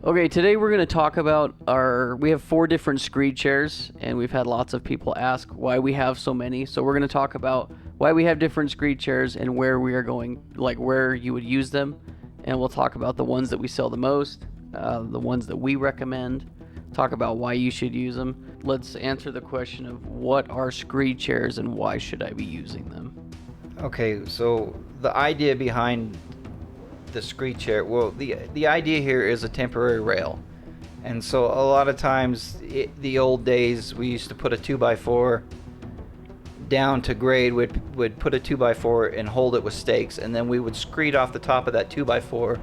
Okay, today we're going to talk about we have 4 different screed chairs, and we've had lots of people ask why we have so many. So we're going to talk about why we have different screed chairs and where we are going, like where you would use them. And we'll talk about the ones that we sell the most, the ones that we recommend, talk about why you should use them. Let's answer the question of what are screed chairs and why should I be using them? Okay, so the idea behind the screed chair, well, the idea here is a temporary rail. And so a lot of times, the old days, we used to put a 2x4 down to grade. We'd put a 2x4 and hold it with stakes, and then we would screed off the top of that 2x4,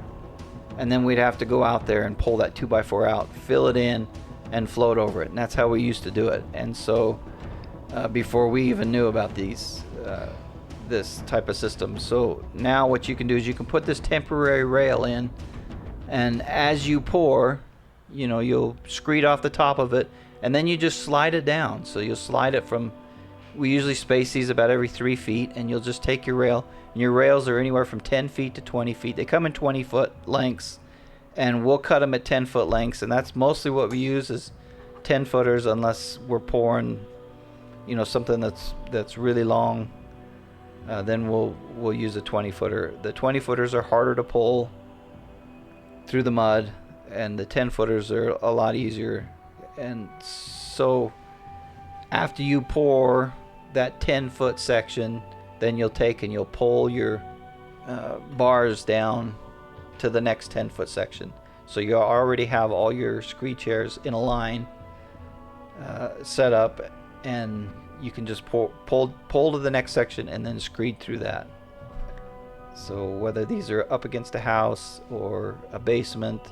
and then we'd have to go out there and pull that 2x4 out, fill it in, and float over it. And that's how we used to do it. And so before we even knew about this type of system. So now what you can do is you can put this temporary rail in, and as you pour, you'll screed off the top of it, and then you just slide it down. So you'll slide it from, we usually space these about every 3 feet, and you'll just take your rail, and your rails are anywhere from 10 feet to 20 feet. They come in 20-foot lengths, and we'll cut them at 10-foot lengths, and that's mostly what we use is 10-footers, unless we're pouring, something that's really long. Then we'll use a 20-footer. The 20-footers are harder to pull through the mud, and the 10-footers are a lot easier. And so after you pour that 10-foot section, then you'll take and you'll pull your bars down to the next 10-foot section. So you already have all your screed chairs in a line set up, and you can just pull to the next section and then screed through that. So whether these are up against a house or a basement.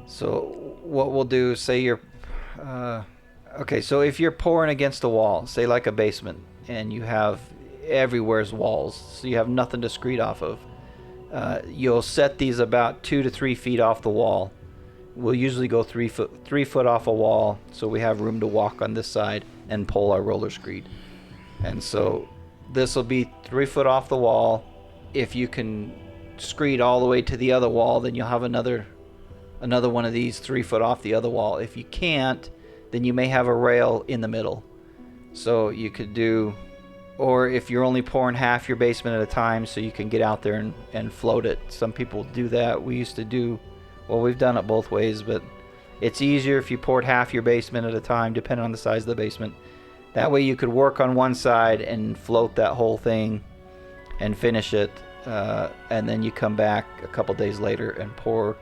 So what we'll do, say you're so if you're pouring against a wall, say like a basement, and you have everywhere's walls, so you have nothing to screed off of, you'll set these about 2 to 3 feet off the wall. We'll usually go 3 foot off a wall, so we have room to walk on this side and pull our roller screed. And so this will be 3 foot off the wall. If you can screed all the way to the other wall, then you'll have another one of these 3 foot off the other wall. If you can't, then you may have a rail in the middle. So you could do, or if you're only pouring half your basement at a time, so you can get out there and float it. Some people do that. We used to do, well, we've done it both ways, but it's easier if you poured half your basement at a time, depending on the size of the basement. That way you could work on one side and float that whole thing and finish it, and then you come back a couple days later and pour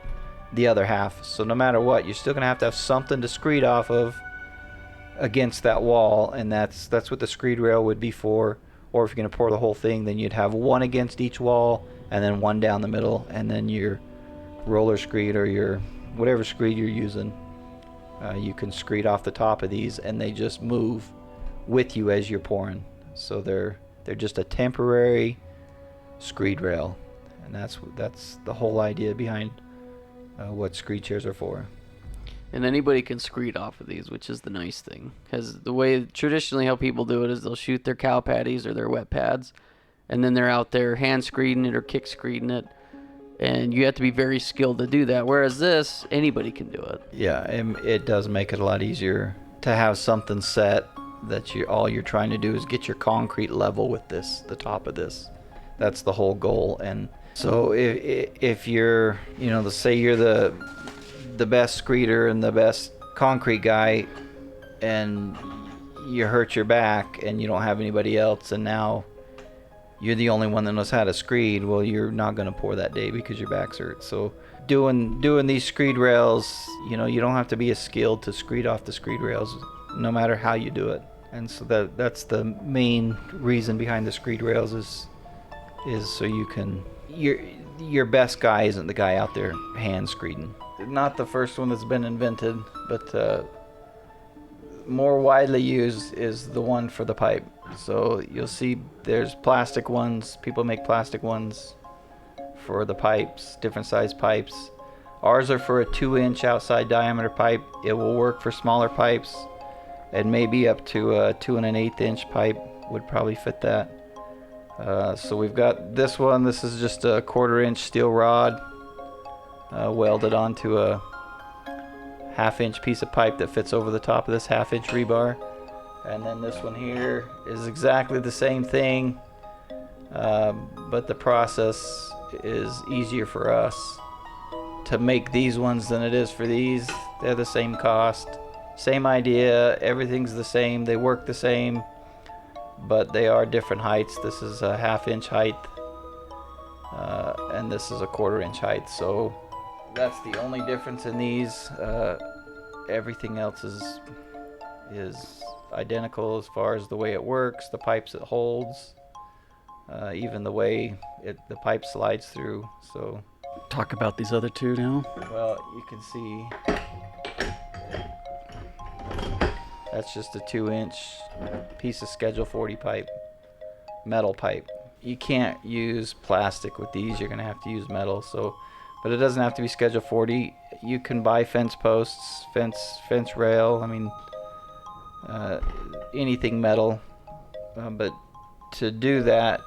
the other half. So no matter what, you're still going to have something to screed off of against that wall, and that's what the screed rail would be for. Or if you're going to pour the whole thing, then you'd have one against each wall and then one down the middle, and then your roller screed or your whatever screed you're using, you can screed off the top of these, and they just move with you as you're pouring. So they're just a temporary screed rail, and that's the whole idea behind what screed chairs are for. And anybody can screed off of these, which is the nice thing, because the way traditionally how people do it is they'll shoot their cow patties or their wet pads, and then they're out there hand screeding it or kick screeding it. And you have to be very skilled to do that. Whereas this, anybody can do it. Yeah, it does make it a lot easier to have something set that all you're trying to do is get your concrete level with the top of this. That's the whole goal. And so if you're, say you're the best screeder and the best concrete guy, and you hurt your back and you don't have anybody else, and now you're the only one that knows how to screed, well, you're not going to pour that day because your back's hurt. So doing these screed rails, you don't have to be as skilled to screed off the screed rails, no matter how you do it. And so that's the main reason behind the screed rails is so you can, your best guy isn't the guy out there hand screeding. Not the first one that's been invented, but more widely used is the one for the pipe. So you'll see there's plastic ones. People make plastic ones for the pipes, different size pipes. Ours are for a 2-inch outside diameter pipe. It will work for smaller pipes, and maybe up to a 2 1/8 inch pipe would probably fit that. So we've got this one. This is just a 1/4 inch steel rod welded onto a 1/2-inch piece of pipe that fits over the top of this 1/2-inch rebar. And then this one here is exactly the same thing, but the process is easier for us to make these ones than it is for these. They're the same cost, same idea, everything's the same, they work the same, but they are different heights. This is a 1/2-inch height, and this is a 1/4-inch height, so that's the only difference in these. Everything else is identical as far as the way it works, the pipes it holds, even the way the pipe slides through. So Talk about these other two now. well, you can see that's just a 2-inch piece of Schedule 40 pipe, metal pipe. You can't use plastic with these, you're gonna have to use metal. So, but it doesn't have to be Schedule 40. You can buy fence posts, fence rail, I mean, anything metal, but to do that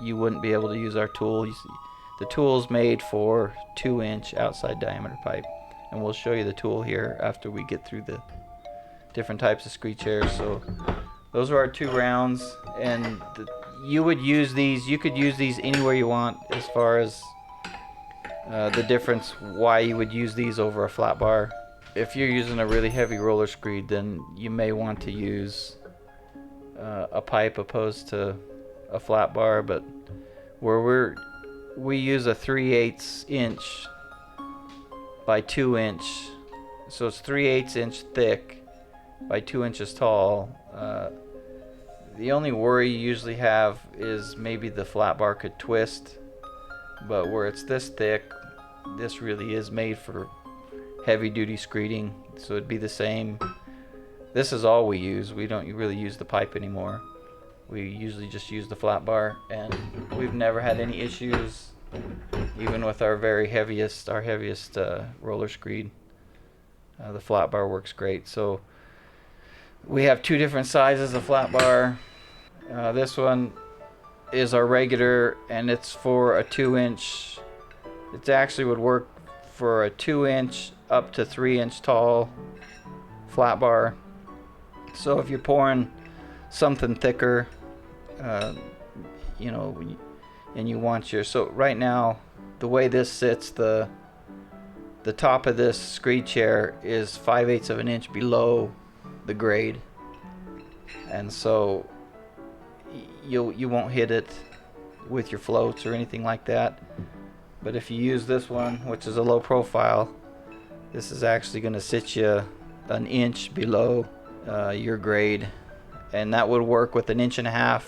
you wouldn't be able to use our tool. The tool's made for 2-inch outside diameter pipe, and we'll show you the tool here after we get through the different types of screed chairs. So those are our 2 rounds, and you would use these, you could use these anywhere you want. As far as the difference why you would use these over a flat bar, if you're using a really heavy roller screed, then you may want to use a pipe opposed to a flat bar. But where we use a 3/8 inch by 2 inch, so it's 3/8 inch thick by 2 inches tall. The only worry you usually have is maybe the flat bar could twist, but where it's this thick, this really is made for heavy duty screeding, so it'd be the same. This is all we use. We don't really use the pipe anymore. We usually just use the flat bar, and we've never had any issues, even with our heaviest roller screed. The flat bar works great. So we have 2 different sizes of flat bar. This one is our regular, and it's for a 2-inch. It actually would work for a 2-inch up to 3-inch tall flat bar. So if you're pouring something thicker, you know, and you want so right now, the way this sits, the top of this screed chair is 5/8 of an inch below the grade, and so you won't hit it with your floats or anything like that. But if you use this one, which is a low profile, this is actually going to sit you an inch below your grade, and that would work with an 1.5 inch.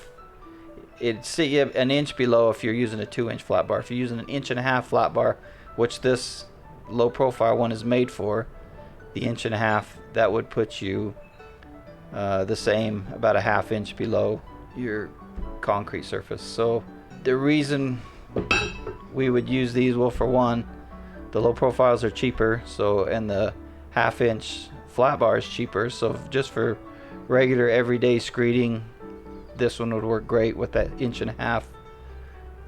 It'd sit you an inch below if you're using a 2-inch flat bar. If you're using an 1.5 inch flat bar, which this low profile one is made for, the 1.5 inch, that would put you the same, about a 1/2 inch below your concrete surface. So the reason we would use these, well, for one, the low profiles are cheaper, so, and the 1/2 inch flat bar is cheaper. So just for regular everyday screeding, this one would work great with that 1.5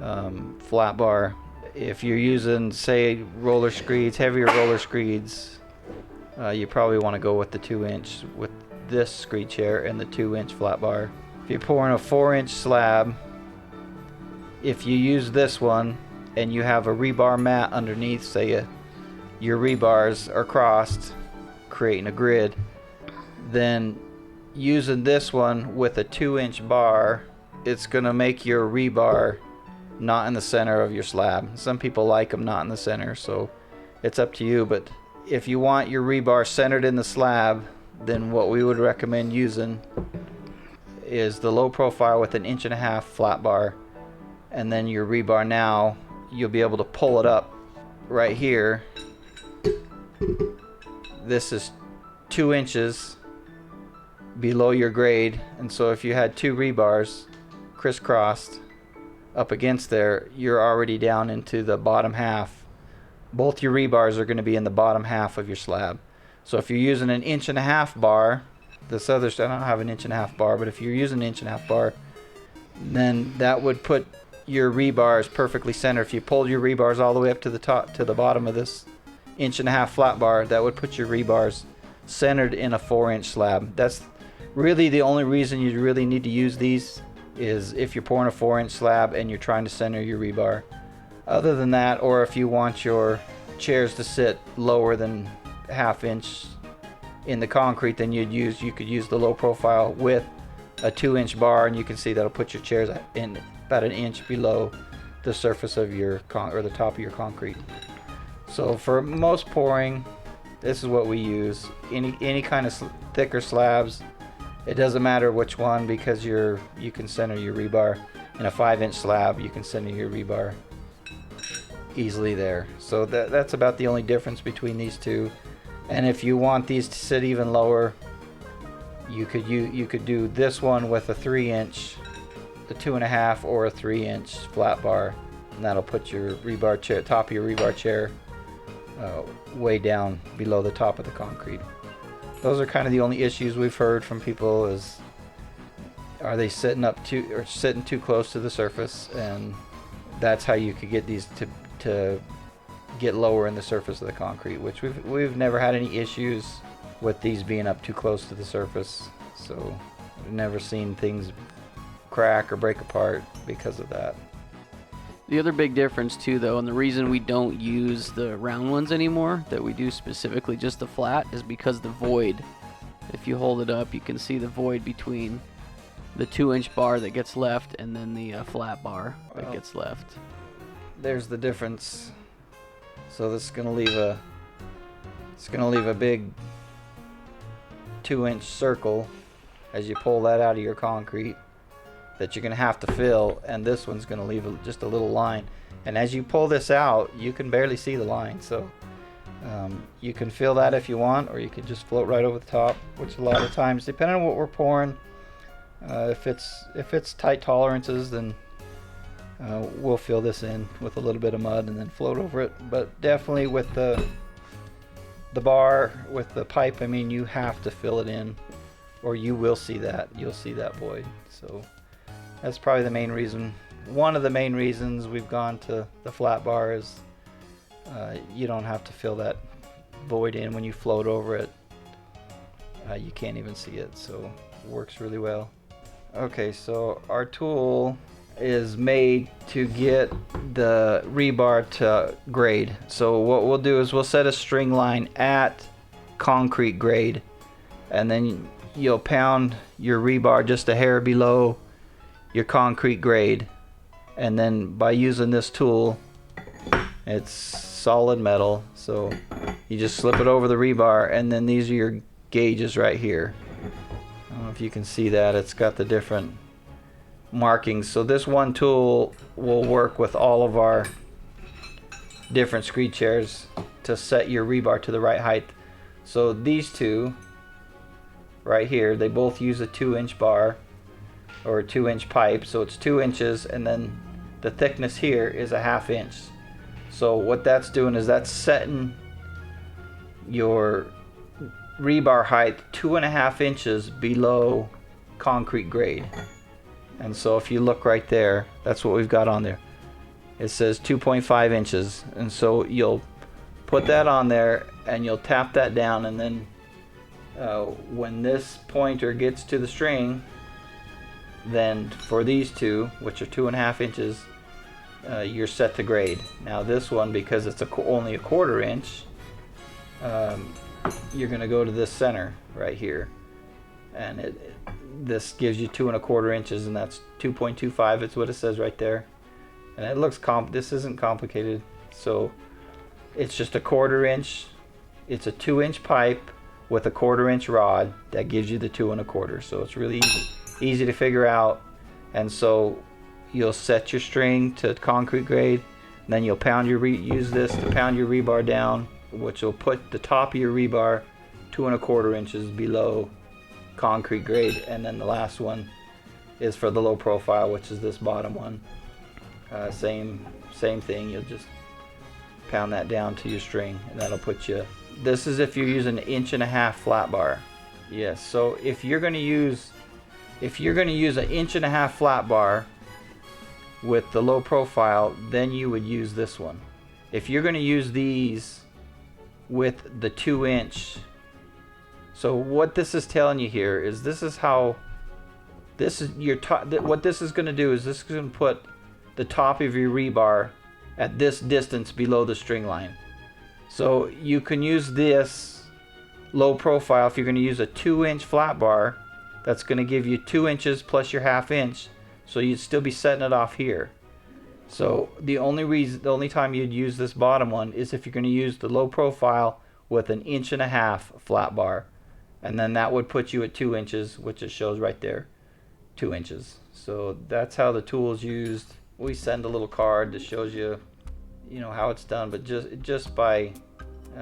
inch flat bar. If you're using, say, roller screeds, heavier roller screeds, you probably want to go with the 2-inch with this screed chair and the 2-inch flat bar. If you're pouring a 4-inch slab, if you use this one and you have a rebar mat underneath, say your rebars are crossed, creating a grid, then using this one with a 2-inch bar, it's gonna make your rebar not in the center of your slab. Some people like them not in the center, so it's up to you. But if you want your rebar centered in the slab, then what we would recommend using is the low profile with an 1.5 inch flat bar, and then your rebar, now you'll be able to pull it up right here. This is 2 inches below your grade, and so if you had 2 rebars crisscrossed up against there, you're already down into the bottom half. Both your rebars are going to be in the bottom half of your slab. So if you're using an 1.5 inch bar, this other, I don't have an 1.5 inch bar, but if you're using an 1.5 inch bar, then that would put your rebars perfectly centered. If you pulled your rebars all the way up to the top, to the bottom of this 1.5-inch flat bar, that would put your rebars centered in a 4-inch slab. That's really the only reason you really need to use these, is if you're pouring a 4-inch slab and you're trying to center your rebar. Other than that, or if you want your chairs to sit lower than 1/2 inch in the concrete, then you could use the low profile with a 2-inch bar, and you can see that'll put your chairs in about 1 inch below the surface of your or the top of your concrete. So for most pouring, this is what we use. Any kind of thicker slabs, it doesn't matter which one, because you can center your rebar. In a 5-inch slab, you can center your rebar easily there. So that's about the only difference between these two. And if you want these to sit even lower, you could do this one with a 3-inch, a 2.5, or a 3-inch flat bar, and that'll put your rebar chair, top of your rebar chair, way down below the top of the concrete. Those are kind of the only issues we've heard from people, is are they sitting too close to the surface, and that's how you could get these to get lower in the surface of the concrete, which we've never had any issues with these being up too close to the surface. So we've never seen things crack or break apart because of that. The other big difference too, though, and the reason we don't use the round ones anymore, that we do specifically just the flat, is because the void. If you hold it up, you can see the void between the 2-inch bar that gets left and then the flat bar that gets left. There's the difference. So this is gonna leave a big 2-inch circle as you pull that out of your concrete that you're gonna have to fill, and this one's gonna leave just a little line. And as you pull this out, you can barely see the line. So you can fill that if you want, or you could just float right over the top, which a lot of times, depending on what we're pouring, if it's tight tolerances, then we'll fill this in with a little bit of mud and then float over it. But definitely with the bar, with the pipe, I mean, you have to fill it in, or you will see that. You'll see that void. So that's probably the main reason. One of the main reasons we've gone to the flat bar is you don't have to fill that void in when you float over it. You can't even see it, so it works really well. Okay, so our tool is made to get the rebar to grade. So what we'll do is we'll set a string line at concrete grade, and then you'll pound your rebar just a hair below your concrete grade. And then by using this tool, it's solid metal, so you just slip it over the rebar, and then these are your gauges right here. I don't know if you can see that. It's got the different markings. So this one tool will work with all of our different screed chairs to set your rebar to the right height. So these two right here, they both use a 2-inch bar or a 2-inch pipe, so it's 2 inches, and then the thickness here is a 1/2 inch. So what that's doing is that's setting your rebar height 2.5 inches below concrete grade. And so if you look right there, that's what we've got on there. It says 2.5 inches. And so you'll put that on there and you'll tap that down, and then when this pointer gets to the string, then for these two, which are 2.5 inches, you're set to grade. Now this one, because it's only a 1/4 inch, you're going to go to this center right here, and this gives you 2.25 inches, and that's 2.25. It's what it says right there. And it looks this isn't complicated. So it's just a 1/4 inch. It's a 2-inch pipe with a 1/4 inch rod that gives you the 2.25. So it's really easy to figure out. And so you'll set your string to concrete grade, and then you'll use this to pound your rebar down, which will put the top of your rebar 2.25 inches below concrete grade. And then the last one is for the low profile, which is this bottom one. Same thing. You'll just pound that down to your string, and that'll put you. This is if you're using an 1.5 inch flat bar. Yes. So if you're going to use an 1.5 inch flat bar with the low profile, then you would use this one. If you're going to use these with the 2-inch. So what this is telling you here is this is how this is your top. What this is going to do is this is going to put the top of your rebar at this distance below the string line. So you can use this low profile if you're going to use a 2-inch flat bar. That's going to give you 2 inches plus your 1/2 inch. So you'd still be setting it off here. So the only time you'd use this bottom one is if you're going to use the low profile with an 1.5 inch flat bar. And then that would put you at 2 inches, which it shows right there, 2 inches. So that's how the tool is used. We send a little card that shows you, how it's done, but just by,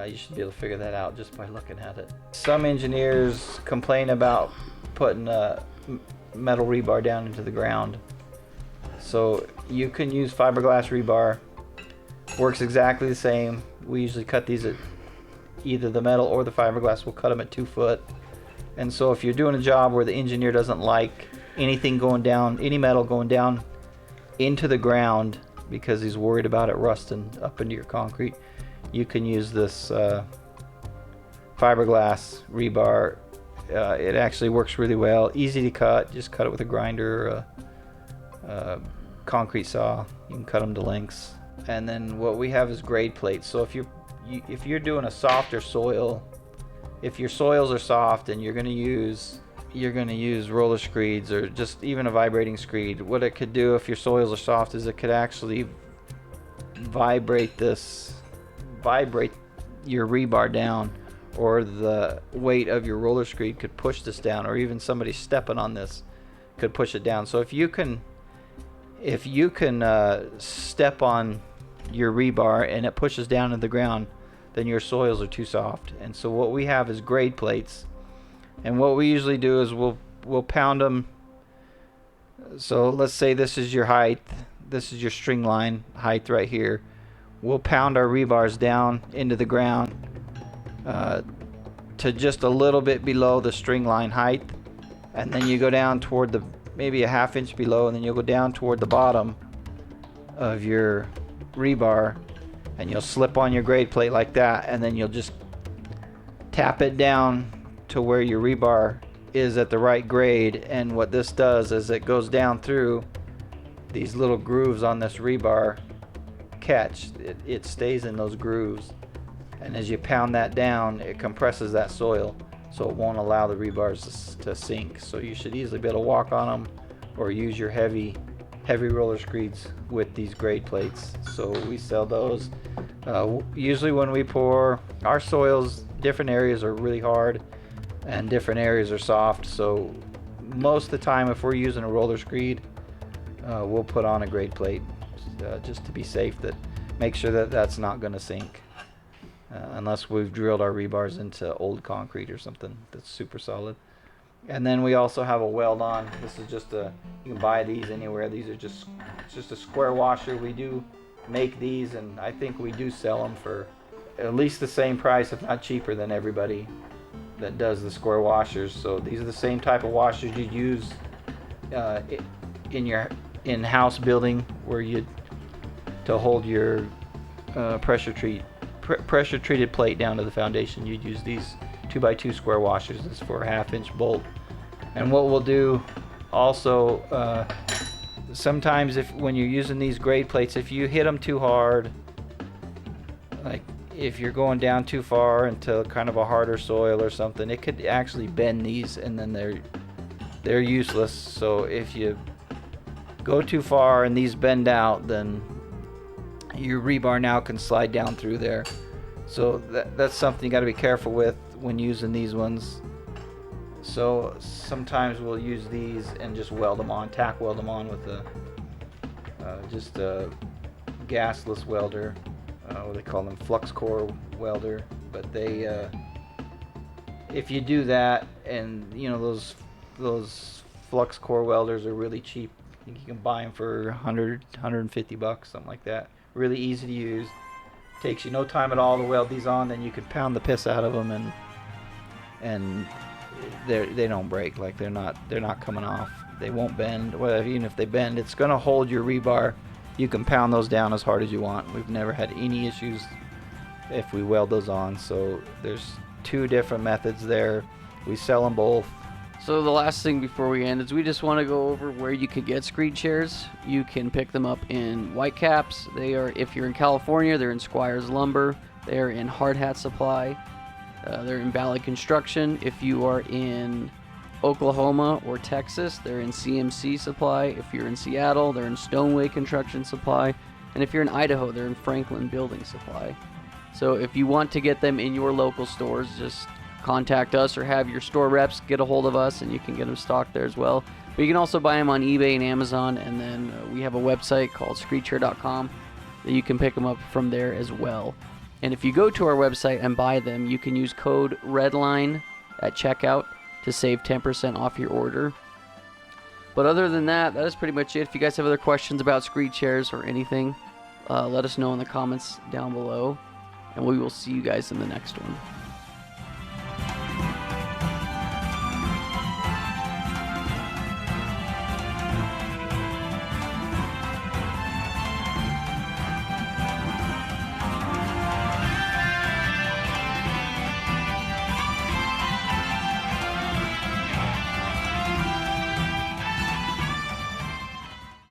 you should be able to figure that out just by looking at it. Some engineers complain about putting a metal rebar down into the ground. So you can use fiberglass rebar. Works exactly the same. We usually cut these at either the metal or the fiberglass. We'll cut them at 2 foot. And so if you're doing a job where the engineer doesn't like anything going down, any metal going down into the ground because he's worried about it rusting up into your concrete, you can use this fiberglass rebar. It actually works really well. Easy to cut. Just cut it with a grinder or a concrete saw. You can cut them to lengths. And then what we have is grade plates. So if you're doing a softer soil, if your soils are soft and you're going to use roller screeds or just even a vibrating screed, what it could do if your soils are soft is it could actually vibrate your rebar down, or the weight of your roller screed could push this down, or even somebody stepping on this could push it down. So if you can step on your rebar and it pushes down to the ground, then your soils are too soft. And so what we have is grade plates, and what we usually do is we'll pound them. So let's say this is your height, this is your string line height right here. We'll pound our rebars down into the ground to just a little bit below the string line height, and then you go down toward maybe a 1/2 inch below, and then you'll go down toward the bottom of your rebar, and you'll slip on your grade plate like that, and then you'll just tap it down to where your rebar is at the right grade. And what this does is it goes down through these little grooves on this rebar catch. It stays in those grooves, and as you pound that down, it compresses that soil so it won't allow the rebars to sink. So you should easily be able to walk on them or use your heavy roller screeds with these grade plates. So we sell those. Usually when we pour, our soils, different areas are really hard and different areas are soft. So most of the time if we're using a roller screed, we'll put on a grade plate just to be safe, that make sure that that's not going to sink. Unless we've drilled our rebars into old concrete or something that's super solid. And then we also have a weld on. This is just you can buy these anywhere. These are it's just a square washer. We do make these, and I think we do sell them for at least the same price, if not cheaper, than everybody that does the square washers. So these are the same type of washers you use in your in-house building, where to hold your pressure treated plate down to the foundation. You'd use these 2x2 square washers. This is for a 1/2 inch bolt. And what we'll do also, sometimes when you're using these grade plates, if you hit them too hard, like if you're going down too far into kind of a harder soil or something, it could actually bend these, and then they're useless. So if you go too far and these bend out, then your rebar now can slide down through there. So that's something you got to be careful with when using these ones. So sometimes we'll use these and just tack weld them on with just a gasless welder. What they call them, flux core welder. But if you do that, and those flux core welders are really cheap. I think you can buy them for $150, something like that. Really easy to use. Takes you no time at all to weld these on. Then you can pound the piss out of them, and they don't break. Like they're not coming off. They won't bend. Well, even if they bend, it's going to hold your rebar. You can pound those down as hard as you want. We've never had any issues if we weld those on. So there's 2 different methods there. We sell them both. So the last thing before we end is we just want to go over where you could get Screed chairs. You can pick them up in Whitecaps. They are, if you're in California, they're in Squires Lumber. They are in Hard Hat Supply. They're in Valley Construction. If you are in Oklahoma or Texas, they're in CMC Supply. If you're in Seattle, they're in Stoneway Construction Supply. And if you're in Idaho, they're in Franklin Building Supply. So if you want to get them in your local stores, just contact us or have your store reps get a hold of us, and you can get them stocked there as well. But you can also buy them on eBay and Amazon, and then we have a website called screedchair.com that you can pick them up from there as well. And if you go to our website and buy them, you can use code REDLINE at checkout to save 10% off your order. But other than that, that is pretty much it. If you guys have other questions about Screed chairs or anything, let us know in the comments down below, and we will see you guys in the next one.